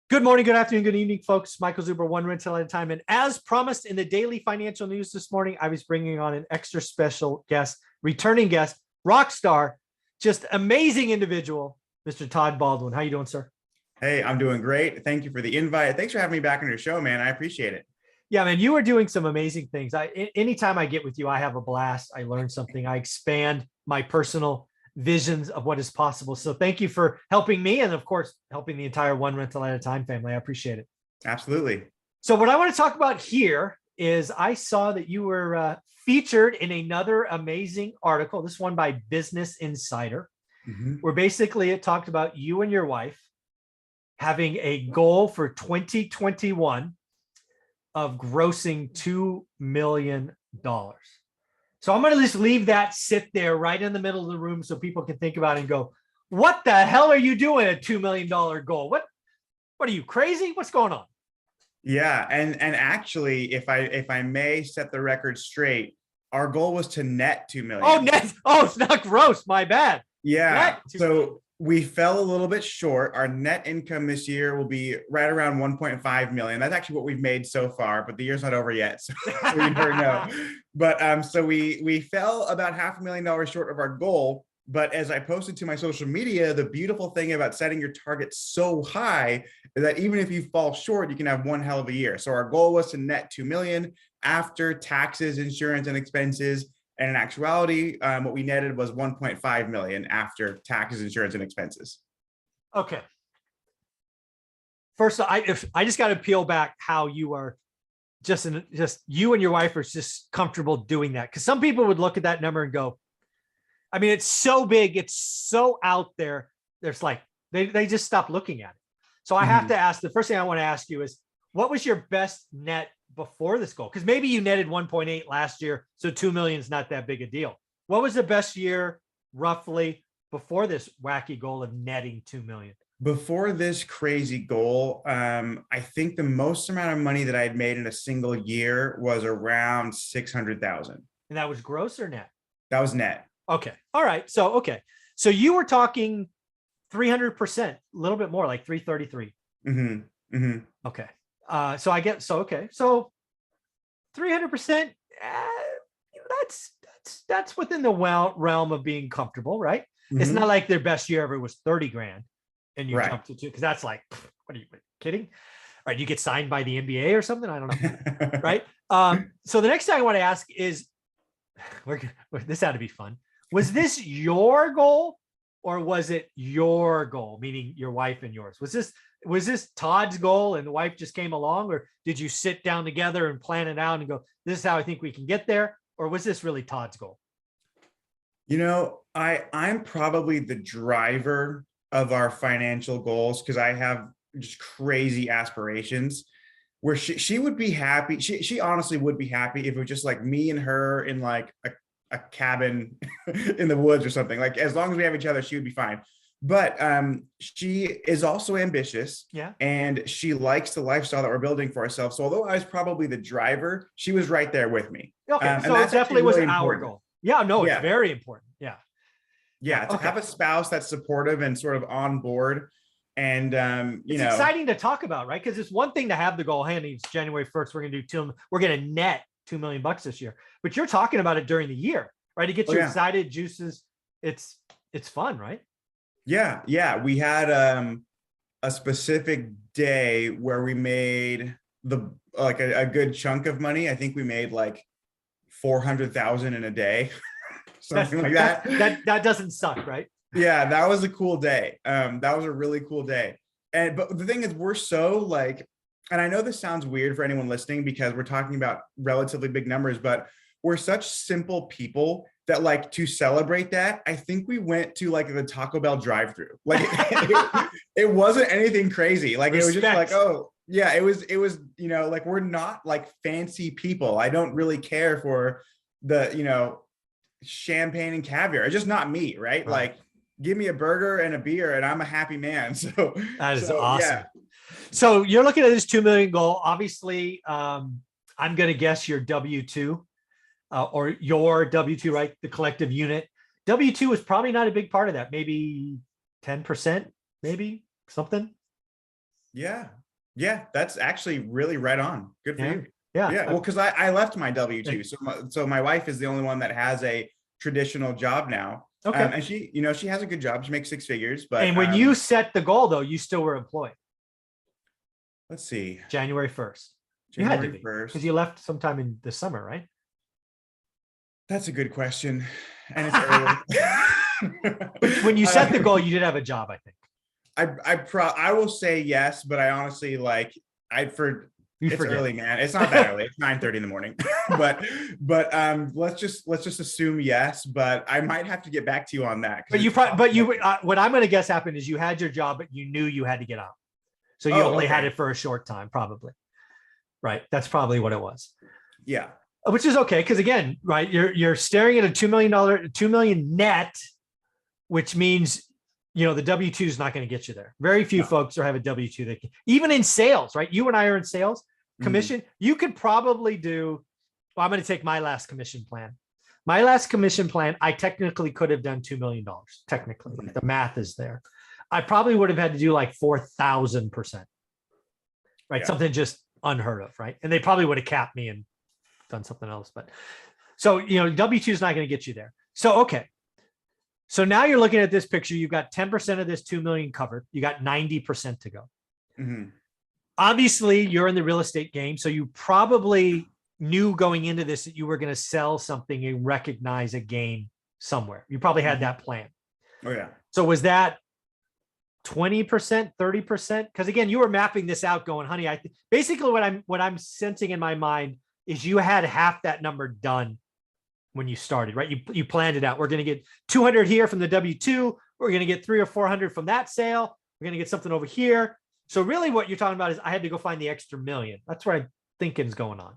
Good morning, good afternoon, good evening, folks. Michael Zuber, one rental at a time. And as promised in the daily financial news this morning, I was bringing on an extra special guest, returning guest, rock star, just amazing individual, Mr. Todd Baldwin. How you doing, sir? Hey, I'm doing great. Thank you for the invite. Thanks for having me back on your show, man. I appreciate it. Yeah, man, you are doing some amazing things. Anytime I get with you, I have a blast. I learn something. I expand my personal visions of what is possible. So thank you for helping me and, of course, helping the entire One Rental at a Time family. I appreciate it. Absolutely. So what I want to talk about here is I saw that you were featured in another amazing article, this one by Business Insider, where basically it talked about you and your wife having a goal for 2021 of grossing $2 million. So I'm going to just leave that sit there right in the middle of the room so people can think about it and go, what the hell are you doing a $2 million goal? What are you, crazy? What's going on? Yeah, and actually, if I may set the record straight, our goal was to net 2 million. Oh, net. Oh, it's not gross. My bad. Yeah. So we fell a little bit short. Our net income this year will be right around 1.5 million. That's actually what we've made so far, but the year's not over yet, so we never know. But so we fell about $500,000 short of our goal. But as I posted to my social media, the beautiful thing about setting your target so high is that even if you fall short, you can have one hell of a year. So our goal was to net 2 million after taxes, insurance, and expenses. And in actuality, what we netted was 1.5 million after taxes, insurance, and expenses. Okay. First, I just got to peel back how you are just you and your wife are just comfortable doing that. Because some people would look at that number and go, I mean, it's so big, it's so out there. There's like, they just stop looking at it. So I have to ask, the first thing I want to ask you is, what was your best net before this goal? Because maybe you netted 1.8 last year, so 2 million is not that big a deal. What was the best year roughly before this wacky goal of netting 2 million? Before this crazy goal, I think the most amount of money that I had made in a single year was around 600,000. And that was gross or net? That was net. Okay. All right. So, okay. So you were talking 300%, a little bit more, like 333. Okay. So I get, so, okay. So 300%, that's within the realm of being comfortable, right? It's not like their best year ever was 30 grand and you jumped to 2, because that's like, what are you kidding? All right. You get signed by the NBA or something. I don't know. Right. So the next thing I want to ask is, this had to be fun. Was this your goal or was it your goal, meaning your wife and yours? Was this Todd's goal and the wife just came along, or did you sit down together and plan it out and go, this is how I think we can get there? Or was this really Todd's goal? You know, I'm probably the driver of our financial goals because I have just crazy aspirations where she would be happy. She honestly would be happy if it was just like me and her in like a cabin in the woods or something. Like, as long as we have each other, she would be fine. But she is also ambitious, and she likes the lifestyle that we're building for ourselves. So although I was probably the driver, she was right there with me. Okay, so it definitely was our goal. Yeah, no, it's very important. Yeah, to have a spouse that's supportive and sort of on board. And it's exciting to talk about, right? Because it's one thing to have the goal, hey, it's January 1st, we're going to net $2 million this year, but you're talking about it during the year, right? It gets you excited, juices. It's fun, right? Yeah. We had a specific day where we made a good chunk of money. I think we made like 400,000 in a day, something like that. That doesn't suck, right? Yeah, that was a cool day. That was a really cool day. But the thing is, we're so like, and I know this sounds weird for anyone listening because we're talking about relatively big numbers, but we're such simple people that, like, to celebrate that, I think we went to like the Taco Bell drive-through. Like it wasn't anything crazy. Like Respect. It was just like, oh yeah, it was, like, we're not like fancy people. I don't really care for the, champagne and caviar. It's just not me, right? Like, give me a burger and a beer and I'm a happy man. So that is awesome. Yeah. So you're looking at this 2 million goal. Obviously, I'm going to guess your W-2 or your W-2, right? The collective unit. W-2 is probably not a big part of that. Maybe 10%, maybe something. Yeah. Yeah. That's actually really right on. Good for you. Yeah. Yeah. Well, because I left my W-2. So my wife is the only one that has a traditional job now. Okay. And she, she has a good job. She makes 6 figures, but And when you set the goal, though, you still were employed. let's see. January 1st. You had to January be 1st. because you left sometime in the summer, right? That's a good question. And it's early. When you set the goal, you did have a job, I think. I will say yes, but I honestly it's forget. Early, man. It's not that early. It's 9:30 in the morning. but let's just assume yes. But I might have to get back to you on that. What I'm going to guess happened is you had your job, but you knew you had to get out, so you only had it for a short time, probably. Right. That's probably what it was. Yeah. Which is okay, because again, right, you're staring at a $2 million net, which means the W-2 is not going to get you there. Very few folks have a W-2 that can, even in sales, right? You and I are in sales commission. You could probably do. Well, I'm going to take my last commission plan. My last commission plan, I technically could have done $2 million. Technically, like the math is there. I probably would have had to do like 4,000%. Right, something just unheard of, right? And they probably would have capped me and done something else. But so W-2 is not going to get you there. So okay. So now you're looking at this picture. You've got 10% of this 2 million covered. You got 90% to go. Obviously, you're in the real estate game, so you probably knew going into this that you were going to sell something and recognize a gain somewhere. You probably had that plan. Oh yeah. So was that 20%, 30%? Because again, you were mapping this out, going, honey, basically what I'm sensing in my mind is you had half that number done when you started, right? You planned it out. We're going to get 200 here from the W-2. We're going to get 300 or 400 from that sale. We're going to get something over here. So really what you're talking about is I had to go find the extra million. That's what I'm thinking is going on.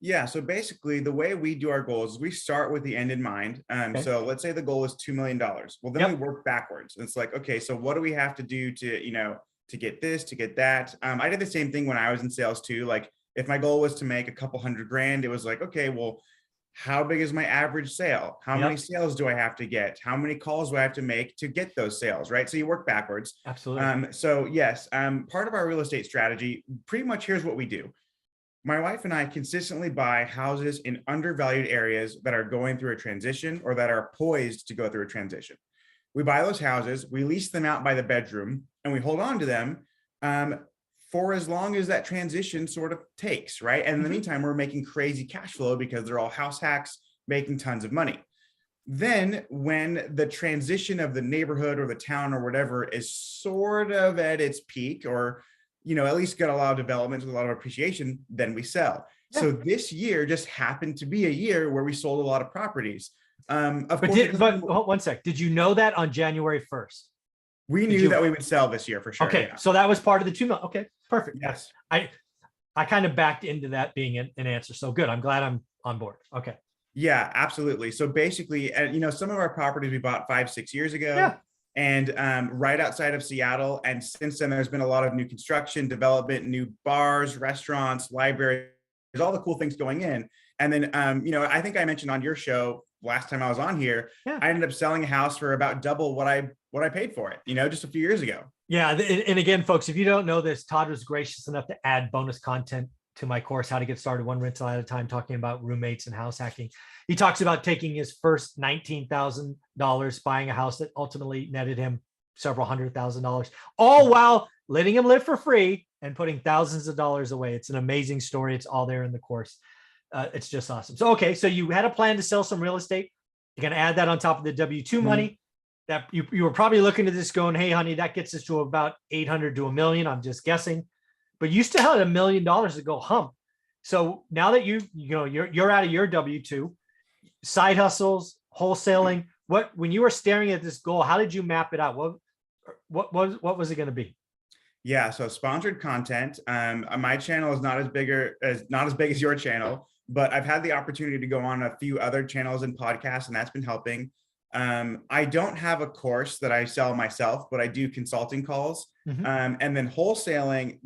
Yeah. So basically the way we do our goals is we start with the end in mind. So let's say the goal is $2 million. Well, then we work backwards. It's like, okay, so what do we have to do to get this, to get that? I did the same thing when I was in sales too. Like if my goal was to make a couple $100,000, it was like, okay, well, how big is my average sale? How many sales do I have to get? How many calls do I have to make to get those sales, right? So you work backwards. Absolutely. So yes, part of our real estate strategy, pretty much here's what we do. My wife and I consistently buy houses in undervalued areas that are going through a transition or that are poised to go through a transition. We buy those houses, we lease them out by the bedroom, and we hold on to them for as long as that transition sort of takes, right? And in the meantime, we're making crazy cash flow because they're all house hacks, making tons of money. Then when the transition of the neighborhood or the town or whatever is sort of at its peak, or at least got a lot of development, a lot of appreciation, then we sell. Yeah. So this year just happened to be a year where we sold a lot of properties. But one sec, did you know that on January 1st? We knew that we would sell this year for sure. Okay, so that was part of the 2 million. Okay, perfect. Yes. I kind of backed into that being an answer. So good. I'm glad I'm on board. Okay. Yeah, absolutely. So basically, some of our properties we bought 5-6 years ago. Yeah. And right outside of Seattle. And since then, there's been a lot of new construction, development, new bars, restaurants, libraries, there's all the cool things going in. And then, I think I mentioned on your show last time I was on here, I ended up selling a house for about double what I paid for it, just a few years ago. Yeah. And again, folks, if you don't know this, Todd was gracious enough to add bonus content to my course, How to Get Started One Rental at a Time, talking about roommates and house hacking. He talks about taking his first $19,000, buying a house that ultimately netted him several $100,000, all while letting him live for free and putting thousands of dollars away. It's an amazing story. It's all there in the course. It's just awesome. So, okay. So you had a plan to sell some real estate. You're going to add that on top of the W-2 money that you were probably looking at this going, hey, honey, that gets us to about 800 to $1 million. I'm just guessing, but you still had $1 million to go hump. So now that you're out of your W-2, side hustles, wholesaling, when you were staring at this goal, how did you map it out? What was it going to be? Yeah. So sponsored content. My channel is not as big as your channel, but I've had the opportunity to go on a few other channels and podcasts, and that's been helping. I don't have a course that I sell myself, but I do consulting calls. And then wholesaling,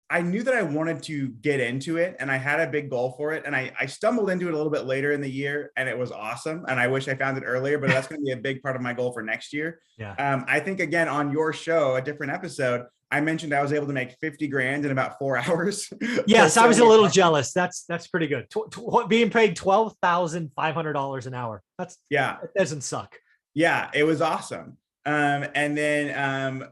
I knew that I wanted to get into it, and I had a big goal for it. And I stumbled into it a little bit later in the year, and it was awesome. And I wish I found it earlier, but that's going to be a big part of my goal for next year. Yeah. I think, again, on your show, a different episode, I mentioned I was able to make 50 grand in about 4 hours. Yes, I was a little jealous. That's pretty good. Being paid $12,500 an hour. Yeah, it doesn't suck. Yeah, it was awesome. And then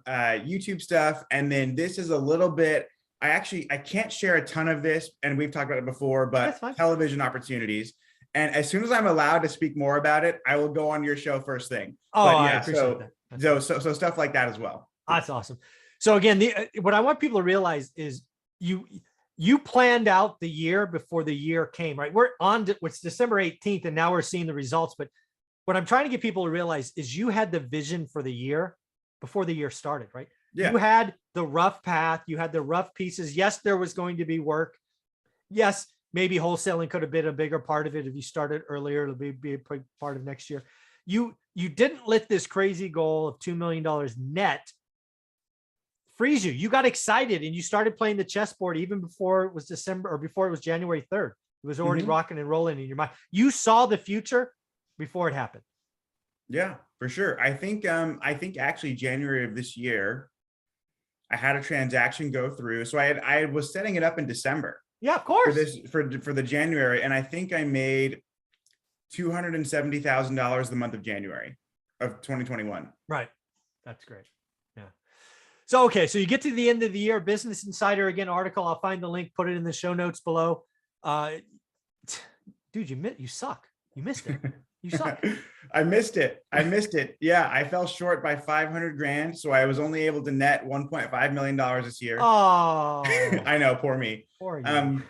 YouTube stuff. And then this is a little bit, I can't share a ton of this, and we've talked about it before, but television opportunities. And as soon as I'm allowed to speak more about it, I will go on your show first thing. Oh, yeah, I appreciate that. So stuff like that as well. That's awesome. So again, what I want people to realize is you planned out the year before the year came, right? We're on to, it's December 18th, and now we're seeing the results. But what I'm trying to get people to realize is you had the vision for the year before the year started, right? Yeah. You had the rough path. You had the rough pieces. Yes, there was going to be work. Yes, maybe wholesaling could have been a bigger part of it. If you started earlier, it'll be a big part of next year. You didn't let this crazy goal of $2 million net freeze you. You got excited and you started playing the chessboard even before it was December, or before it was January 3rd. It was already rocking and rolling in your mind. You saw the future before it happened. Yeah, for sure. I think actually January of this year, I had a transaction go through. So I was setting it up in December. Yeah, of course. For the January, and I think I made $270,000 the month of January of 2021. Right. That's great. Yeah. So, okay. So you get to the end of the year, Business Insider, again, article. I'll find the link, put it in the show notes below. Dude, you suck. You missed it. You suck. I missed it. Yeah. I fell short by 500 grand. So I was only able to net $1.5 million this year. Oh, I know. Poor me. Poor you.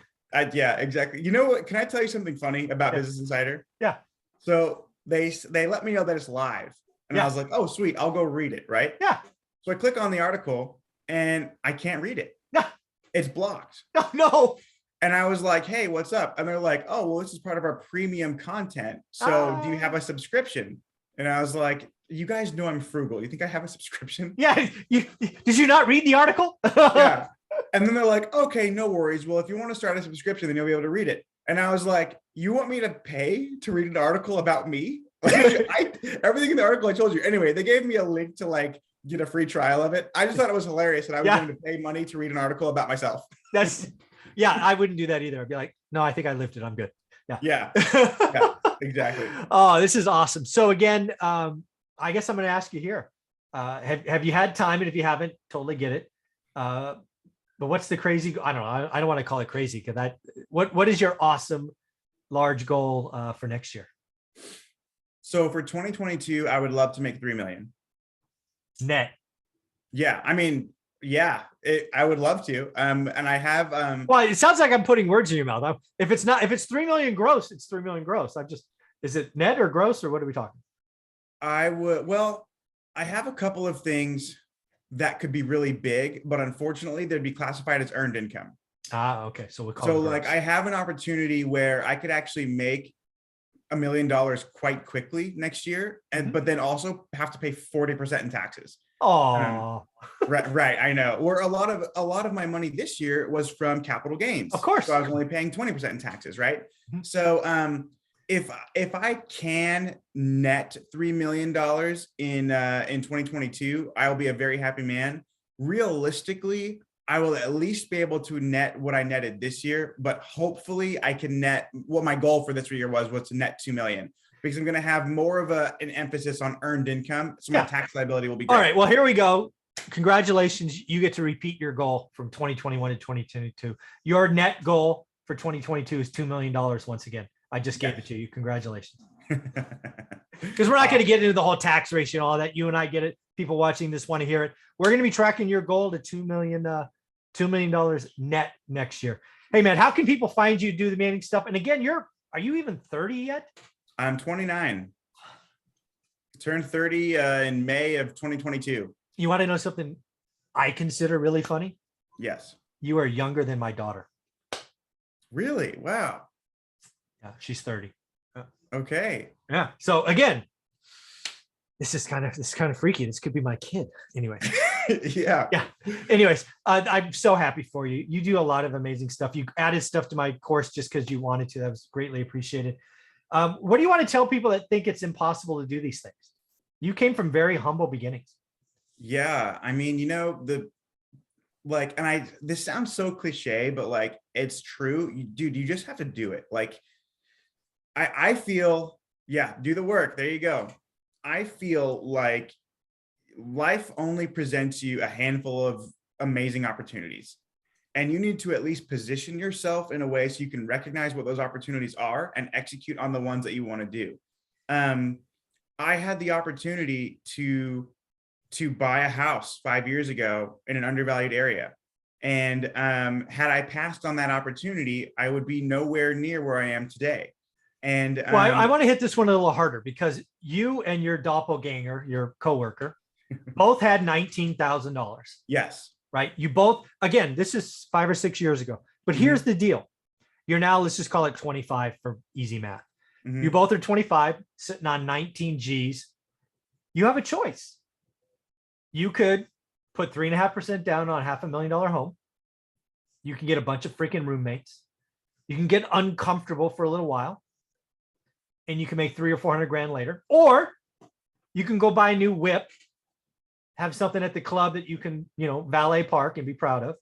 Yeah, exactly. You know what? Can I tell you something funny about Business Insider? Yeah. So they let me know that it's live, and I was like, oh, sweet. I'll go read it. Right. Yeah. So I click on the article and I can't read it. Yeah. It's blocked. No. And I was like, hey, what's up? And they're like, oh, well, this is part of our premium content. So do you have a subscription? And I was like, you guys know I'm frugal. You think I have a subscription? Yeah. Did you not read the article? Yeah. And then they're like, okay, no worries. Well, if you want to start a subscription, then you'll be able to read it. And I was like, you want me to pay to read an article about me? Like, everything in the article I told you. Anyway, they gave me a link to like get a free trial of it. I just thought it was hilarious that I was going to pay money to read an article about myself. I wouldn't do that either. I'd be like, no, I think I lived it. I'm good. Yeah, exactly. Oh, this is awesome. So again, I guess I'm going to ask you here. Have you had time? And if you haven't, totally get it. But what's the crazy? I don't know. I don't want to call it crazy because what is your awesome large goal for next year? So for 2022, I would love to make 3 million net. Yeah, I mean, I would love to. And I have. Well, it sounds like I'm putting words in your mouth. If it's 3 million gross, it's 3 million gross. Is it net or gross, or what are we talking? I have a couple of things that could be really big, but unfortunately they'd be classified as earned income. Okay. So we'll call it like I have an opportunity where I could actually make $1 million quite quickly next year, but then also have to pay 40% in taxes. Oh, right. I know. Where a lot of my money this year was from capital gains. Of course. So I was only paying 20% in taxes, right? So if I can net $3 million in 2022, I'll be a very happy man. Realistically, I will at least be able to net what I netted this year, but hopefully I can net what my goal for this year was to net 2 million, because I'm going to have more of an emphasis on earned income. So my tax liability will be great. All right. Well, here we go. Congratulations. You get to repeat your goal from 2021 to 2022. Your net goal for 2022 is $2 million once again. I just gave it to you. Congratulations. Because we're not going to get into the whole tax ratio and all that. You and I get it. People watching this want to hear it. We're going to be tracking your goal to $2 million net next year. Hey man, how can people find you, do the managing stuff? And again, are you even 30 yet? I'm 29. Turned 30 in May of 2022. You want to know something I consider really funny? Yes. You are younger than my daughter. Really? Wow. Yeah, she's 30. Okay. Yeah. So again, this is kind of freaky. This could be my kid. Anyway. Yeah. Anyways, I'm so happy for you. You do a lot of amazing stuff. You added stuff to my course just because you wanted to. That was greatly appreciated. What do you want to tell people that think it's impossible to do these things? You came from very humble beginnings. Yeah. I mean, like, and this sounds so cliche, but like, it's true. Dude, you just have to do it. Like, I feel, yeah, do the work. There you go. I feel like life only presents you a handful of amazing opportunities. And you need to at least position yourself in a way so you can recognize what those opportunities are and execute on the ones that you want to do. I had the opportunity to buy a house 5 years ago in an undervalued area. And had I passed on that opportunity, I would be nowhere near where I am today. And well, I want to hit this one a little harder because you and your doppelganger, your coworker, both had $19,000. yes. Right? You both, again, this is 5 or 6 years ago. But here's the deal. You're now, let's just call it 25 for easy math. You both are 25, sitting on 19 G's. You have a choice. You could put 3.5% down on $500,000 home. You can get a bunch of freaking roommates. You can get uncomfortable for a little while. And you can make 300 or 400 grand later. Or you can go buy a new whip, have something at the club that you can, valet park and be proud of.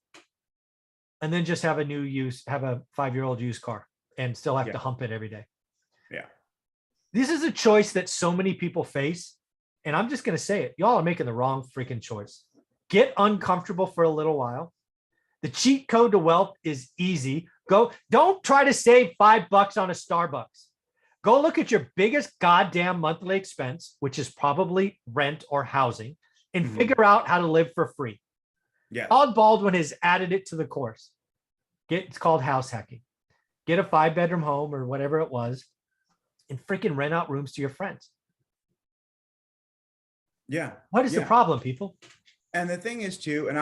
And then just have a have a 5-year-old used car and still have to hump it every day. Yeah. This is a choice that so many people face. And I'm just going to say it. Y'all are making the wrong freaking choice. Get uncomfortable for a little while. The cheat code to wealth is easy. Don't try to save $5 on a Starbucks. Go look at your biggest goddamn monthly expense, which is probably rent or housing, and figure out how to live for free. Yeah. Todd Baldwin has added it to the course. It's called house hacking. Get a 5-bedroom home or whatever it was and freaking rent out rooms to your friends. Yeah. What is the problem, people? And the thing is too, and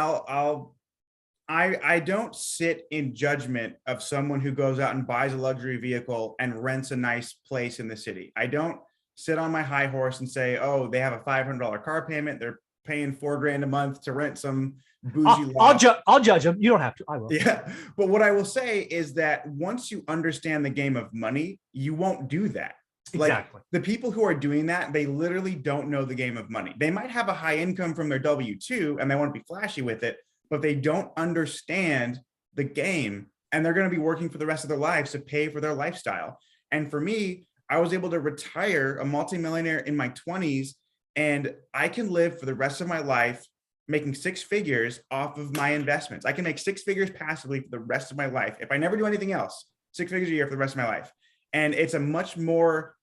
I don't sit in judgment of someone who goes out and buys a luxury vehicle and rents a nice place in the city. I don't sit on my high horse and say, oh, they have a $500 car payment. They're paying $4,000 a month to rent some bougie loft. I'll judge them. You don't have to. I will. Yeah. But what I will say is that once you understand the game of money, you won't do that. Exactly. Like, the people who are doing that, they literally don't know the game of money. They might have a high income from their W-2 and they want to be flashy with it, but they don't understand the game, and they're going to be working for the rest of their lives to pay for their lifestyle. And for me, I was able to retire a multimillionaire in my 20s, and I can live for the rest of my life making 6 figures off of my investments. I can make 6 figures passively for the rest of my life. If I never do anything else, 6 figures a year for the rest of my life. And it's a much more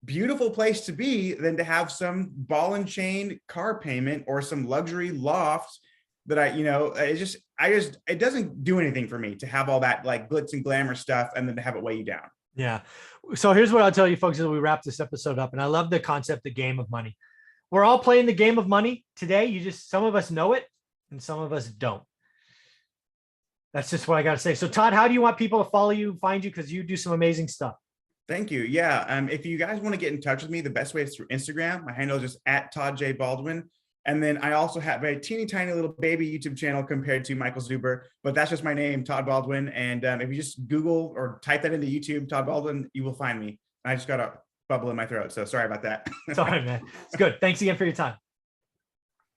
beautiful place to be than to have some ball and chain car payment or some luxury loft that it doesn't do anything for me to have all that like glitz and glamour stuff and then to have it weigh you down. Yeah. So here's what I'll tell you folks as we wrap this episode up. And I love the concept, the game of money. We're all playing the game of money today. Some of us know it and some of us don't. That's just what I got to say. So Todd, how do you want people to follow you, find you? Because you do some amazing stuff. Thank you. Yeah. If you guys want to get in touch with me, the best way is through Instagram. My handle is just @ToddJBaldwin. And then I also have a teeny tiny little baby YouTube channel compared to Michael Zuber, but that's just my name, Todd Baldwin. And if you just Google or type that into YouTube, Todd Baldwin, you will find me. I just got a bubble in my throat. So sorry about that. Sorry, man. It's good. Thanks again for your time.